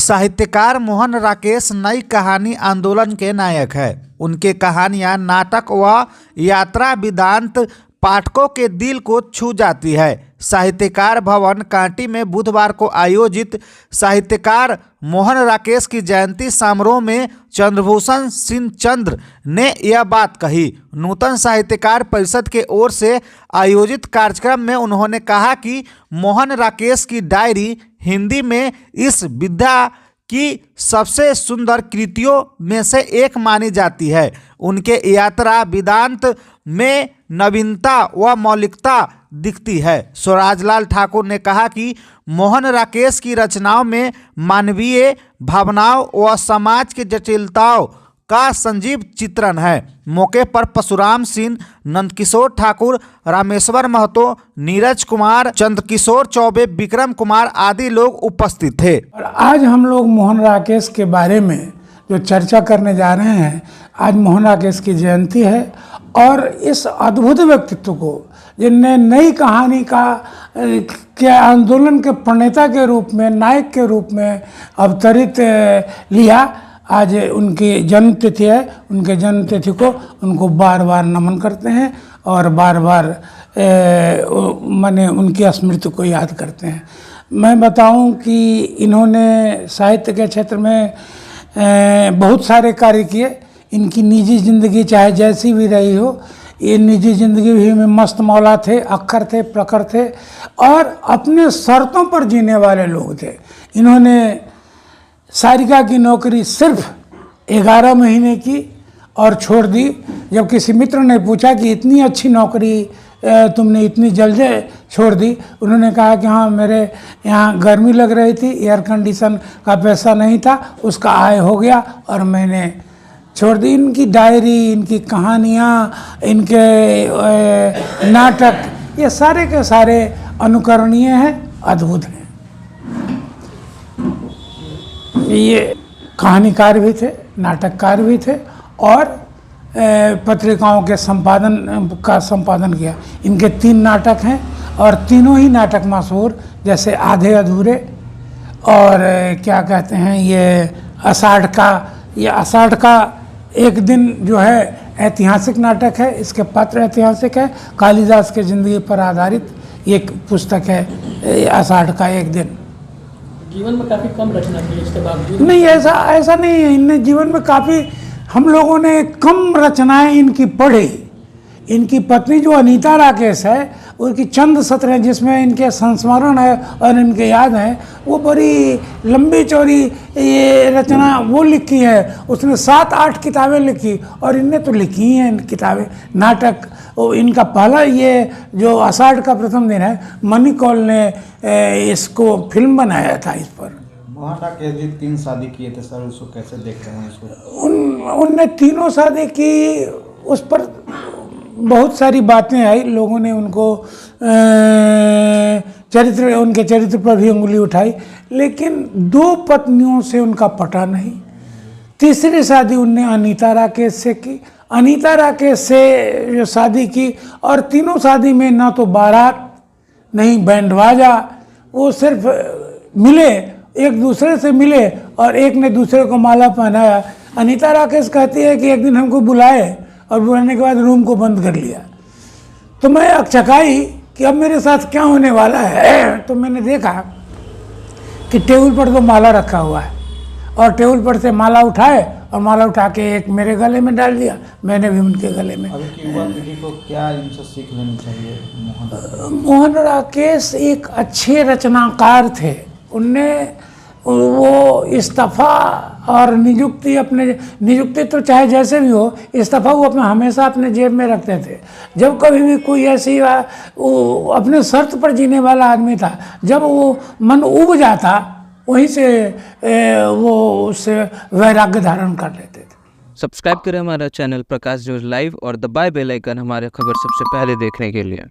साहित्यकार मोहन राकेश नई कहानी आंदोलन के नायक है। उनके कहानियां, नाटक व यात्रा वेदांत पाठकों के दिल को छू जाती है। साहित्यकार भवन कांटी में बुधवार को आयोजित साहित्यकार मोहन राकेश की जयंती समारोह में चंद्रभूषण सिंह चंद्र ने यह बात कही। नूतन साहित्यकार परिषद के ओर से आयोजित कार्यक्रम में उन्होंने कहा कि मोहन राकेश की डायरी हिंदी में इस विधा की सबसे सुंदर कृतियों में से एक मानी जाती है। उनके यात्रा वेदांत में नवीनता व मौलिकता दिखती है। स्वराजलाल ठाकुर ने कहा कि मोहन राकेश की रचनाओं में मानवीय भावनाओं व समाज की जटिलताओं का संजीव चित्रण है। मौके पर परशुराम सिंह, नंदकिशोर ठाकुर, रामेश्वर महतो, नीरज कुमार, चंद्रकिशोर चौबे, विक्रम कुमार आदि लोग उपस्थित थे। और आज हम लोग मोहन राकेश के बारे में जो चर्चा करने जा रहे हैं, आज मोहन राकेश की जयंती है और इस अद्भुत व्यक्तित्व को, जिनने नई कहानी के आंदोलन के प्रणेता के रूप में, नायक के रूप में अवतरित लिया, आज उनकी जन्मतिथि है। उनके जन्मतिथि को उनको बार बार नमन करते हैं और बार बार माने उनकी स्मृति को याद करते हैं। मैं बताऊं कि इन्होंने साहित्य के क्षेत्र में बहुत सारे कार्य किए। इनकी निजी ज़िंदगी चाहे जैसी भी रही हो, ये निजी ज़िंदगी भी में मस्त मौला थे, अक्खर थे, प्रखर थे और अपने शर्तों पर जीने वाले लोग थे। इन्होंने सारिका की नौकरी सिर्फ 11 महीने की और छोड़ दी। जब किसी मित्र ने पूछा कि इतनी अच्छी नौकरी तुमने इतनी जल्दी छोड़ दी, उन्होंने कहा कि हाँ, मेरे यहाँ गर्मी लग रही थी, एयर कंडीशन का पैसा नहीं था, उसका आय हो गया और मैंने छोड़ दी। इनकी डायरी, इनकी कहानियाँ, इनके नाटक, ये सारे के सारे अनुकरणीय हैं, अद्भुत हैं। ये कहानीकार भी थे, नाटककार भी थे और पत्रिकाओं के संपादन किया। इनके 3 नाटक हैं और तीनों ही नाटक मशहूर, जैसे आधे अधूरे और क्या कहते हैं ये आषाढ़ का एक दिन जो है ऐतिहासिक नाटक है। इसके पात्र ऐतिहासिक है। कालिदास के ज़िंदगी पर आधारित एक पुस्तक है आषाढ़ का एक दिन। जीवन में काफ़ी कम रचना की, इसके बावजूद नहीं, ऐसा नहीं है। इनने जीवन में काफ़ी, हम लोगों ने कम रचनाएं इनकी पढ़ी। इनकी पत्नी जो अनीता राकेश है, उनकी चंद सत्र जिसमें इनके संस्मरण है और इनके याद हैं, वो बड़ी लंबी चौड़ी ये रचना वो लिखी है। उसने 7-8 किताबें लिखी और इनने तो लिखी हैं किताबें, नाटक। इनका पहला ये जो आषाढ़ का प्रथम दिन है, मनी कौल ने इसको फिल्म बनाया था इस पर। मोहन राकेश जी 3 शादी किए थे सर, उसको कैसे देखते हैं इसको? उनने तीनों शादी की, उस पर बहुत सारी बातें आई। लोगों ने उनको उनके चरित्र पर भी उंगली उठाई, लेकिन 2 पत्नियों से उनका पटा नहीं। तीसरी शादी उनने अनीता राकेश से की। अनीता राकेश से जो शादी की, और तीनों शादी में ना तो बारात नहीं बैंड बाजा, वो सिर्फ मिले, एक दूसरे से मिले और एक ने दूसरे को माला पहनाया। अनीता राकेश कहती है कि एक दिन हमको बुलाए और बुलाने के बाद रूम को बंद कर लिया। तो मैं अकचकाई कि अब मेरे साथ क्या होने वाला है। तो मैंने देखा कि टेबल पर तो माला रखा हुआ है और टेबल पर से माला उठाए और माला उठा के एक मेरे गले में डाल दिया, मैंने भी उनके गले में। अभी की युवा पीढ़ी को क्या इनसे सीख लेनी चाहिए? मोहन राकेश एक अच्छे रचनाकार थे। उनने वो इस्तीफा और नियुक्ति तो चाहे जैसे भी हो, इस्तीफा वो हमेशा अपने जेब में रखते थे। जब कभी भी कोई ऐसी वो अपने शर्त पर जीने वाला आदमी था, जब वो मन उब जाता, वहीं से वो उससे वैराग्य धारण कर लेते थे। सब्सक्राइब करें हमारा चैनल प्रकाश न्यूज़ लाइव और दबाएं बेल आइकन हमारे खबर सबसे पहले देखने के लिए।